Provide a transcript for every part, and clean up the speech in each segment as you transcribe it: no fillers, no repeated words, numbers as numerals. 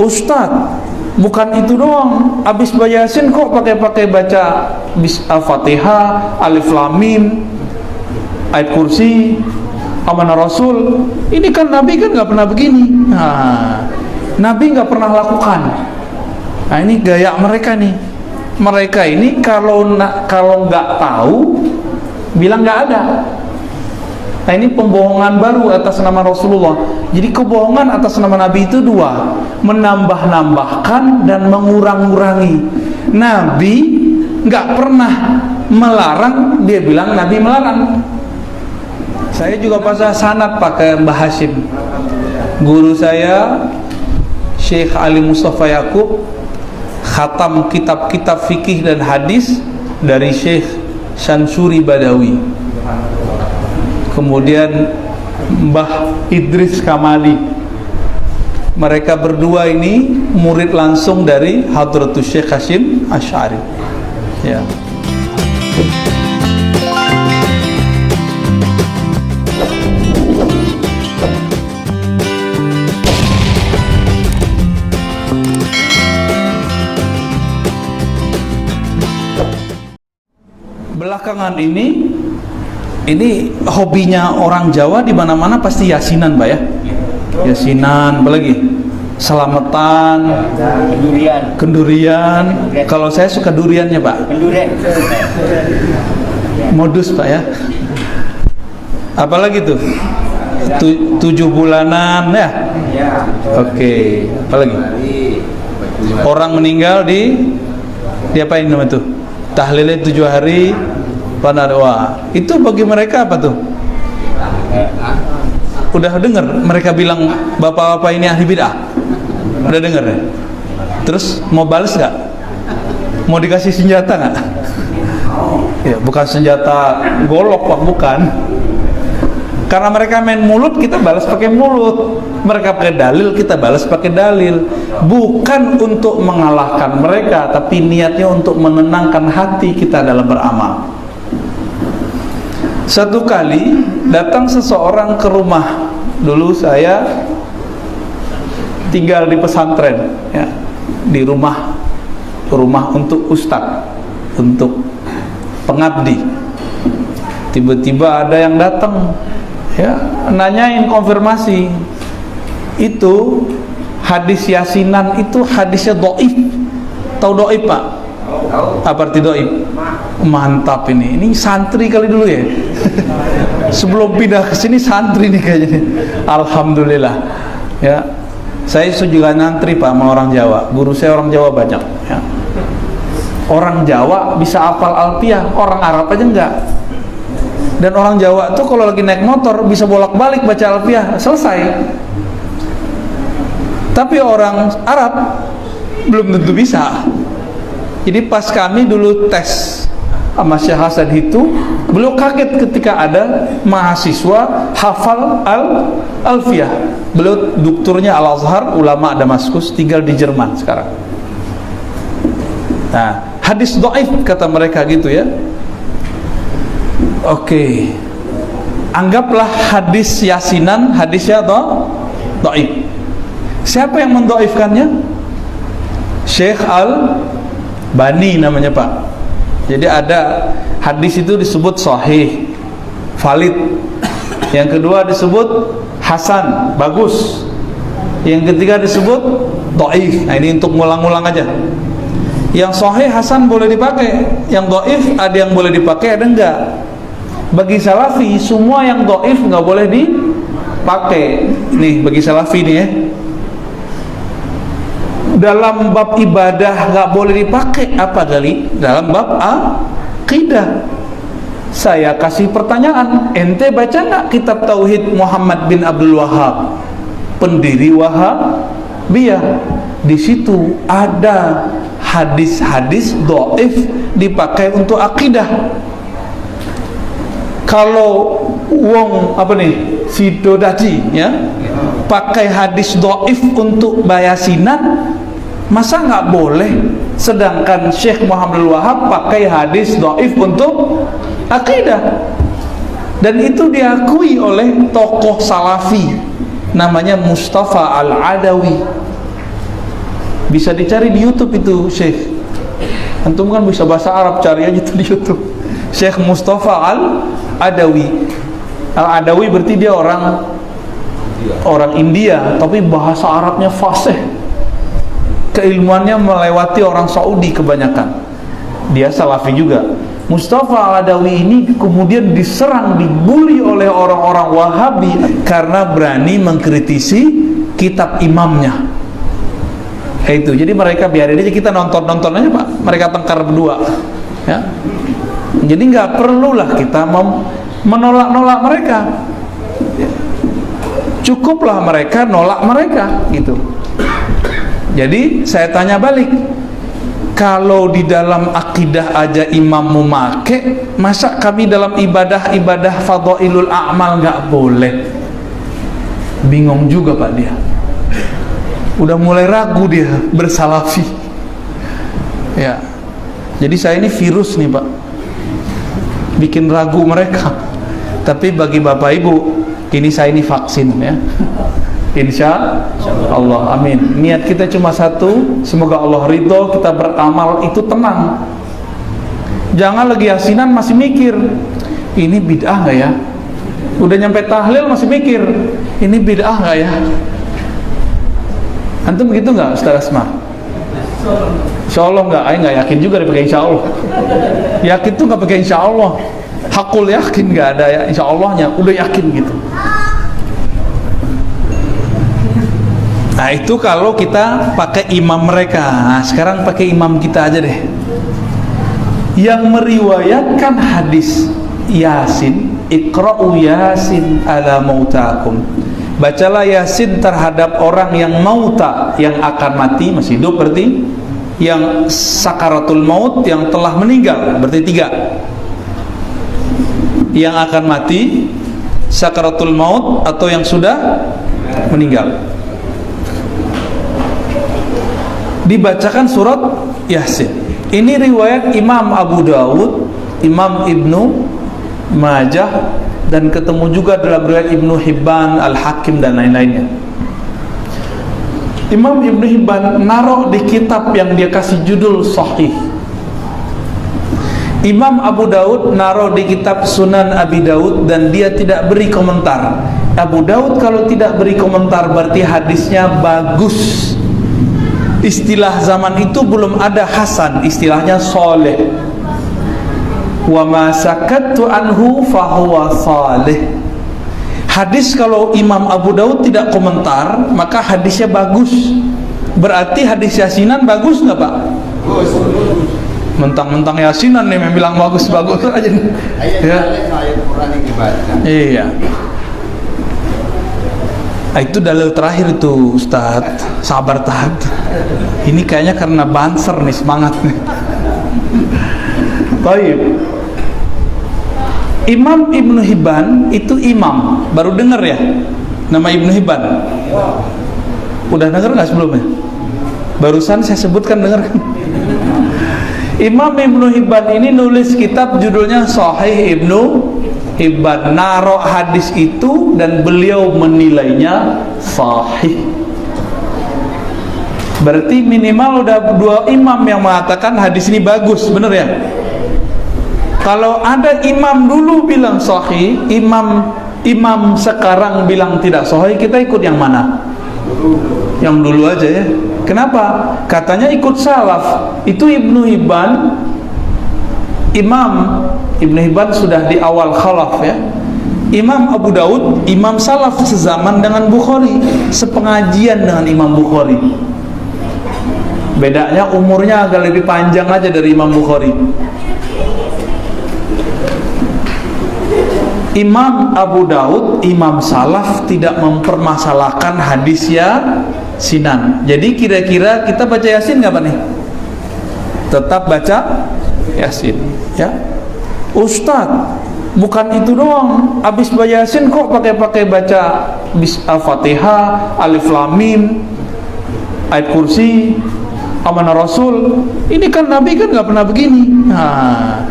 Ustadz, bukan itu doang, habis baca Yasin kok pakai baca Al-Fatihah, Alif Lam Mim, ayat kursi, amanah Rasul. Ini kan Nabi kan nggak pernah begini. Nah, Nabi nggak pernah lakukan. Nah, ini gaya mereka nih. Mereka ini kalau nggak tahu bilang nggak ada. Nah, ini pembohongan baru atas nama Rasulullah. Jadi kebohongan atas nama Nabi itu dua, menambah-nambahkan dan mengurang-urangi. Nabi nggak pernah melarang, dia bilang Nabi melarang. Saya juga pasang sanad pakai Mbah Hashim. Guru saya Syekh Ali Mustafa Yakub khatam kitab-kitab fikih dan hadis dari Syekh Syansuri Badawi. Kemudian Mbah Idris Kamali. Mereka berdua ini murid langsung dari Hadratus Syekh Hasyim Asy'ari. Ya. Belakangan ini hobinya orang Jawa di mana-mana pasti yasinan, Pak ya. Yasinan, apalagi selamatan, kendurian. Kalau saya suka duriannya, Pak. Modus, Pak ya. Apalagi tuh? 7 bulanan ya. Oke. Apalagi? Orang meninggal diapain nama tuh? Tahlilnya 7 hari. Wah, itu bagi mereka apa tuh? Udah dengar mereka bilang bapak-bapak ini ahli bid'ah? Udah dengar ya? Terus mau balas gak? Mau dikasih senjata gak? Ya, bukan senjata golok Pak, bukan. Karena mereka main mulut, kita balas pakai mulut. Mereka pakai dalil, kita balas pakai dalil. Bukan untuk mengalahkan mereka, tapi niatnya untuk menenangkan hati kita dalam beramal. Satu kali datang seseorang ke rumah. Dulu saya tinggal di pesantren ya, di rumah untuk ustadz, untuk pengabdi. Tiba-tiba ada yang datang ya, nanyain konfirmasi. Itu hadis yasinan itu hadisnya dhaif. Tahu dhaif, Pak? Apa arti dhaif? Mantap ini santri kali dulu ya. Sebelum pindah ke sini santri nih kayaknya. Alhamdulillah. Ya. Saya juga ngantri Pak sama orang Jawa. Guru saya orang Jawa banyak ya. Orang Jawa bisa hafal Alfiah, orang Arab aja enggak. Dan orang Jawa tuh kalau lagi naik motor bisa bolak-balik baca Alfiah, selesai. Tapi orang Arab belum tentu bisa. Jadi pas kami dulu tes sama Syekh Hasan itu, beliau kaget ketika ada mahasiswa hafal Alfiah. Beliau doktornya Al-Azhar, ulama Damaskus, tinggal di Jerman sekarang. Nah, hadis dhaif kata mereka gitu ya. Oke. Anggaplah hadis yasinan hadisnya dhaif. Siapa yang mendhaifkannya? Syekh Al-Bani namanya, Pak. Jadi ada hadis itu disebut sahih, valid. Yang kedua disebut hasan, bagus. Yang ketiga disebut dhaif. Nah, ini untuk ngulang-ngulang aja. Yang sahih, hasan boleh dipakai. Yang dhaif ada yang boleh dipakai, ada enggak. Bagi salafi semua yang dhaif enggak boleh dipakai. Nih bagi salafi nih ya. Dalam bab ibadah nggak boleh dipakai apa kali? Dalam bab akidah. Saya kasih pertanyaan, ente baca nggak kitab Tauhid Muhammad bin Abdul Wahab, pendiri Wahabiyah? Di situ ada hadis-hadis dhaif dipakai untuk akidah. Kalau wong apa nih, Sido Daji ya, pakai hadis dhaif untuk bayasinan, masa nggak boleh? Sedangkan Syekh Muhammad Wahab pakai hadis dhaif untuk akidah, dan itu diakui oleh tokoh salafi namanya Mustafa Al-Adawi. Bisa dicari di YouTube itu Syekh. Antum kan bisa bahasa Arab, cari aja tuh di YouTube. Syekh Mustafa Al-Adawi. Al-Adawi berarti dia orang India, tapi bahasa Arabnya fasih. Keilmuannya melewati orang Saudi kebanyakan. Dia Salafi juga. Mustafa Al-Adawi ini kemudian diserang, dibully oleh orang-orang Wahabi karena berani mengkritisi kitab imamnya. Itu. Jadi mereka biarin aja, kita nonton aja Pak. Mereka tengkar berdua. Ya. Jadi nggak perlulah kita menolak mereka. Cukuplah mereka nolak mereka gitu. Jadi saya tanya balik, kalau di dalam akidah aja imam memakai, masa kami dalam ibadah fadhailul a'mal nggak boleh? Bingung juga Pak dia. Udah mulai ragu dia bersalafi. Ya. Jadi saya ini virus nih Pak, bikin ragu mereka. Tapi bagi Bapak Ibu, ini saya ini vaksin ya. Insya Allah, amin. Niat kita cuma satu, semoga Allah ridho, kita beramal itu tenang. Jangan lagi yasinan masih mikir, ini bid'ah nggak ya? Udah nyampe tahlil masih mikir, ini bid'ah nggak ya? Antum begitu nggak, Ustaz Asma? Insya Allah nggak, nggak yakin juga dia pakai insya Allah. Yakin tuh nggak pakai insya Allah. Hakul yakin nggak ada ya insya Allahnya, udah yakin gitu. Nah itu kalau kita pakai imam mereka. Nah, sekarang pakai imam kita aja deh, yang meriwayatkan hadis Yasin, Iqra'u Yasin ala mautakum. Bacalah Yasin terhadap orang yang mauta, yang akan mati, masih hidup berarti, yang sakaratul maut, yang telah meninggal, berarti 3. Yang akan mati, sakaratul maut, atau yang sudah meninggal. Dibacakan surat Yasin. Ini riwayat Imam Abu Dawud, Imam Ibnu Majah, dan ketemu juga dalam riwayat Ibnu Hibban, Al-Hakim, dan lain-lainnya. Imam Ibnu Hibban naruh di kitab yang dia kasih judul Sahih. Imam Abu Dawud naruh di kitab Sunan Abi Dawud, dan dia tidak beri komentar. Abu Dawud kalau tidak beri komentar berarti hadisnya bagus. Istilah zaman itu belum ada hasan, istilahnya soleh. Wa ma sakattu anhu fahuwa salih. Hadis kalau Imam Abu Dawud tidak komentar, maka hadisnya bagus. Berarti hadis yasinan bagus nggak Pak? Bagus. Mentang-mentang yasinan nih yang bilang bagus-bagus aja nih. Ya. Ayat Quran yang dibaca. Iya. Itu dalil terakhir itu Ustadz. Sabar tahan. Ini kayaknya karena banser nih, semangat nih. Baik. Imam Ibnu Hibban itu imam, baru dengar ya nama Ibnu Hibban? Udah dengar nggak sebelumnya? Barusan saya sebutkan, dengar kan? Imam Ibnu Hibban ini nulis kitab judulnya Sahih Ibnu Hibban, naruh hadis itu dan beliau menilainya sahih. Berarti minimal udah 2 imam yang mengatakan hadis ini bagus, bener ya? Kalau ada imam dulu bilang sahih, imam sekarang bilang tidak sahih, kita ikut yang mana? Yang dulu aja ya. Kenapa? Katanya ikut salaf. Itu Ibnu Hibban, Imam Ibnu Hibban sudah di awal khalaf ya. Imam Abu Dawud, imam salaf sezaman dengan Bukhari, sepengajian dengan Imam Bukhari. Bedanya umurnya agak lebih panjang aja dari Imam Bukhari. Imam Abu Dawud, imam salaf, tidak mempermasalahkan hadis Yasinan. Jadi kira-kira kita baca Yasin nggak Pak nih? Tetap baca Yasin ya. Ustadz, bukan itu doang, habis baca Yasin kok pakai baca Al-Fatihah, Alif Lam Mim, ayat kursi, amanah Rasul. Ini kan Nabi kan nggak pernah begini. Nah,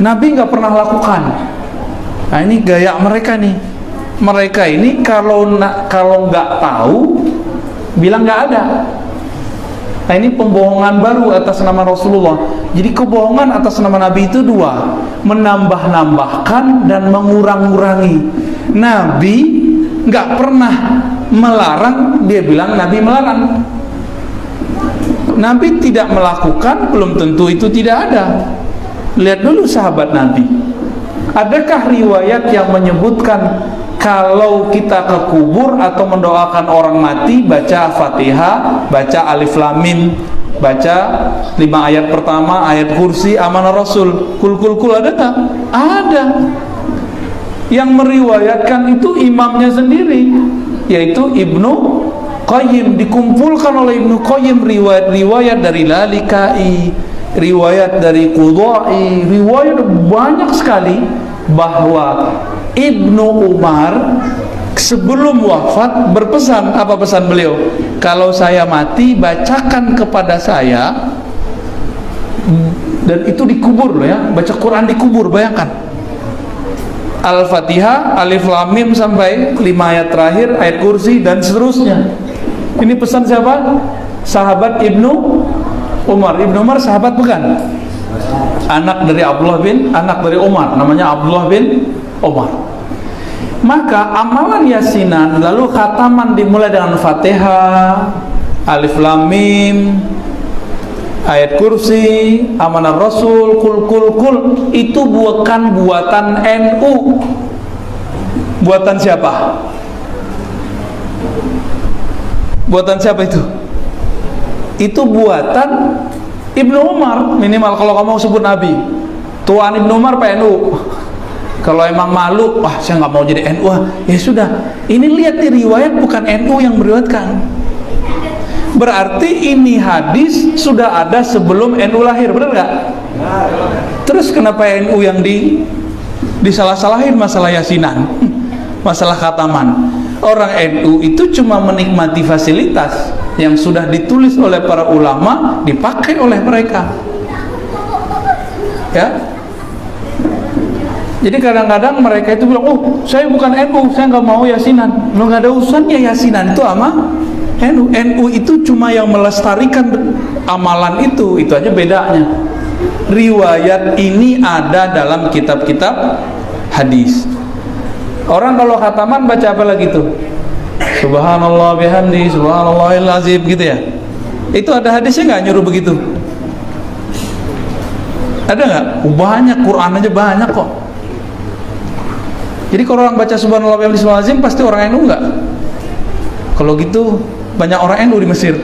Nabi nggak pernah lakukan. Nah ini gaya mereka nih. Mereka ini kalau nggak tahu bilang nggak ada. Nah, ini pembohongan baru atas nama Rasulullah. Jadi kebohongan atas nama Nabi itu dua, menambah-nambahkan dan mengurang-urangi. Nabi nggak pernah melarang, dia bilang Nabi melarang. Nabi tidak melakukan, belum tentu itu tidak ada. Lihat dulu sahabat Nabi. Adakah riwayat yang menyebutkan kalau kita ke kubur atau mendoakan orang mati baca Fatihah, baca Alif Lam Mim, baca 5 ayat pertama, ayat kursi, amanah Rasul, kul ada tak? Ada. Yang meriwayatkan itu imamnya sendiri, yaitu Ibnu Qayyim. Dikumpulkan oleh Ibnu Qayyim riwayat-riwayat dari Lalikai, riwayat dari Qudai, riwayat banyak sekali bahwa Ibnu Umar sebelum wafat berpesan. Apa pesan beliau? Kalau saya mati, bacakan kepada saya, dan itu dikubur loh ya, baca Quran dikubur, bayangkan. Al-Fatihah, Alif Lam Mim sampai 5 ayat terakhir, ayat kursi dan seterusnya. Ini pesan siapa? Sahabat Ibnu Umar. Ibnu Umar sahabat bukan? Anak dari Umar, namanya Abdullah bin Umar. Maka amalan yasinan lalu khataman dimulai dengan Fatihah, Alif Lam Mim, ayat kursi, amanah Rasul, kul itu bukan buatan NU. Buatan siapa? Buatan siapa itu? Itu buatan Ibnu Umar. Minimal kalau kamu sebut Nabi, tuan Ibnu Umar PNU. Kalau emang malu, wah saya nggak mau jadi NU, ya sudah. Ini lihat di riwayat bukan NU yang meriwayatkan. Berarti ini hadis sudah ada sebelum NU lahir, benar nggak? Terus kenapa NU yang disalah-salahin masalah yasinan, masalah khataman? Orang NU itu cuma menikmati fasilitas yang sudah ditulis oleh para ulama, dipakai oleh mereka. Ya. Jadi kadang-kadang mereka itu bilang, oh saya bukan NU, saya nggak mau yasinan. Lo nggak ada urusannya yasinan itu sama NU. NU itu cuma yang melestarikan amalan itu aja bedanya. Riwayat ini ada dalam kitab-kitab hadis. Orang kalau khataman baca apa lagi tuh? Subhanallah bihamdi, subhanallahil azim gitu ya. Itu ada hadisnya nggak nyuruh begitu? Ada nggak? Banyak, Quran aja banyak kok. Jadi kalau orang baca subhanallah bihamdi subhanallahil azim pasti orang NU nggak? Kalau gitu banyak orang NU di Mesir.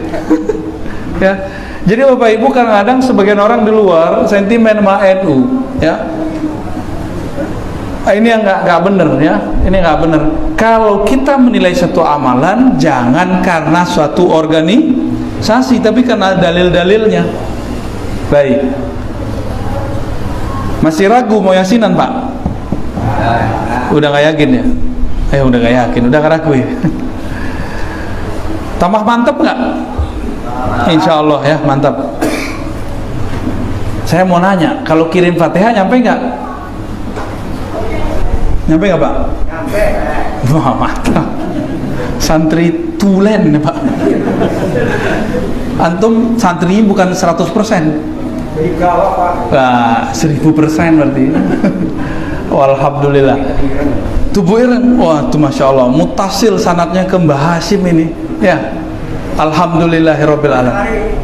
Ya. Jadi Bapak Ibu kadang-kadang sebagian orang di luar sentimen sama NU, ya. Ini yang nggak benar ya. Ini nggak benar. Kalau kita menilai satu amalan, jangan karena suatu organisasi, tapi karena dalil-dalilnya. Baik. Masih ragu mau yasinan, Pak? Udah nggak yakin ya? Udah nggak yakin, udah nggak ragu ya? Tambah mantap nggak? Insya Allah ya, mantap. Saya mau nanya, kalau kirim Fatihah nyampe nggak? Nyampe nggak Pak? Nyampe. Wah mantap. Santri tulen ya Pak. Antum santri bukan 100%. Wah 1000% berarti. Alhamdulillah. Tubuh ireng, wah itu masya Allah. Mutasil sanatnya ke Mbah Hashim ini. Ya. Alhamdulillahirabbil alamin.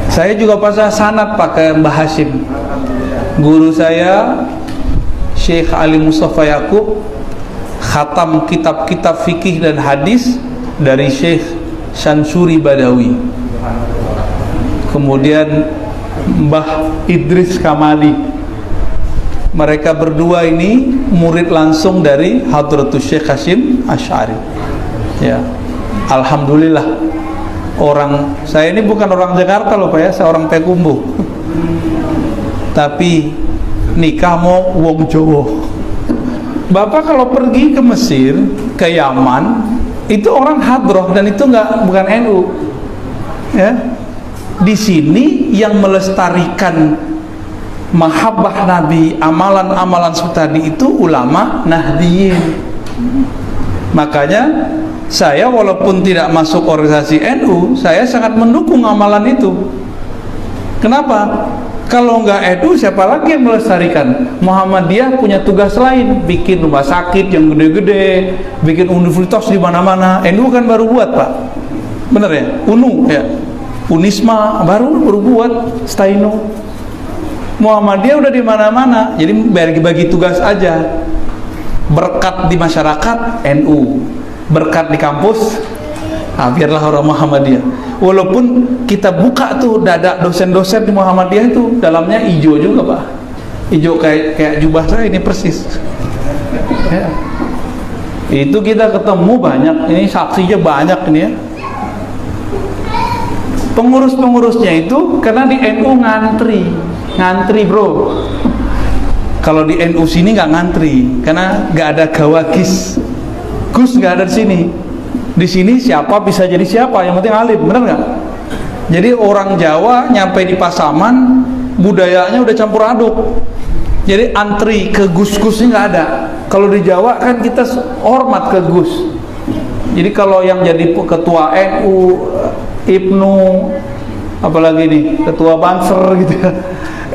Saya juga pasang sanad pakai Mbah Hashim. Guru saya Syekh Ali Mustafa Yaqub khatam kitab-kitab fikih dan hadis dari Syekh Syansuri Badawi. Kemudian Mbah Idris Kamali. Mereka berdua ini murid langsung dari Hadratus Syekh Hasyim Asy'ari. Ya. Alhamdulillah. Orang saya ini bukan orang Jakarta loh Pak ya, saya orang Payakumbuh. Tapi nikah mau wong Jawa. Bapak kalau pergi ke Mesir, ke Yaman, itu orang hadroh dan itu bukan NU. Ya. Di sini yang melestarikan mahabbah Nabi, amalan-amalan seperti tadi itu ulama Nahdiyin. Makanya Saya walaupun tidak masuk organisasi NU, saya sangat mendukung amalan itu. Kenapa? Kalau nggak NU, siapa lagi yang melestarikan? Muhammadiyah punya tugas lain, bikin rumah sakit yang gede-gede, bikin universitas di mana-mana. NU kan baru buat, Pak. Bener ya? UNU ya. Unisma baru buat, Staino. Muhammadiyah udah di mana-mana. Jadi bagi tugas aja. Berkat di masyarakat NU, berkat di kampus biarlah orang Muhammadiyah. Walaupun kita buka tuh dada dosen-dosen di Muhammadiyah itu dalamnya hijau juga, Pak. Hijau kayak jubah saya ini persis ya. Itu kita ketemu banyak, ini saksinya banyak ini ya. Pengurus-pengurusnya itu karena di NU ngantri bro. Kalau di NU sini nggak ngantri karena nggak ada gawagis. Gus nggak ada di sini. Di sini siapa bisa jadi siapa, yang penting alim, benar nggak? Jadi orang Jawa nyampe di Pasaman, budayanya udah campur aduk. Jadi antri ke gus-gusnya nggak ada. Kalau di Jawa kan kita hormat ke gus. Jadi kalau yang jadi ketua NU, Ibnu, apalagi nih ketua Banser gitu ya,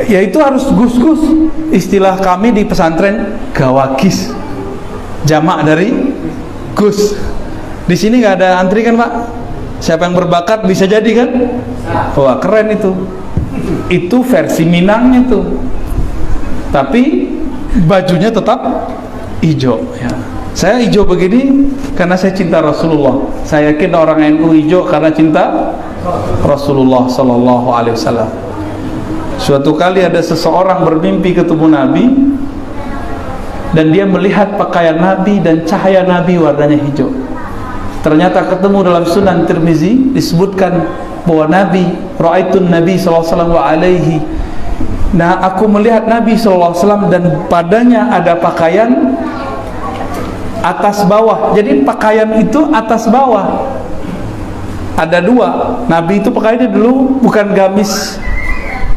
ya itu harus gus-gus. Istilah kami di pesantren gawagis, jamak dari gus. Di sini nggak ada antri kan, Pak? Siapa yang berbakat bisa jadi kan? Wah, keren itu. Itu versi Minangnya tuh. Tapi bajunya tetap hijau ya. Saya hijau begini karena saya cinta Rasulullah. Saya yakin orang NU hijau karena cinta Rasulullah sallallahu alaihi wasallam. Suatu kali ada seseorang bermimpi ketemu Nabi dan dia melihat pakaian Nabi dan cahaya Nabi warnanya hijau. Ternyata ketemu dalam Sunan Tirmizi disebutkan bahwa Nabi ra'aitun Nabi sallallahu alaihi wasallam wa alaihi. Nah, aku melihat Nabi sallallahu alaihi wasallam dan padanya ada pakaian atas bawah. Jadi pakaian itu atas bawah. Ada dua. Nabi itu pakaiannya dulu bukan gamis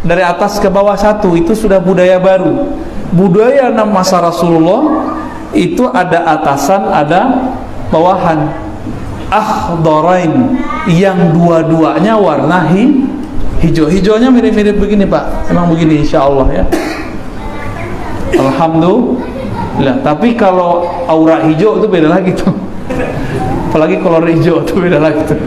dari atas ke bawah satu, itu sudah budaya baru. Budaya masa Rasulullah itu ada atasan, ada bawahan. Akhdarain, yang dua-duanya warna hijau. Hijaunya mirip-mirip begini, Pak. Emang begini insyaallah ya. Alhamdulillah. Tapi kalau aura hijau itu beda lagi tuh. Apalagi kolor hijau itu beda lagi tuh.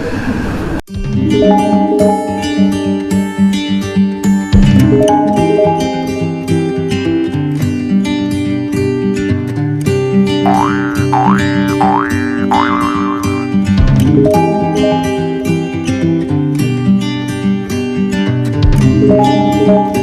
Thank you.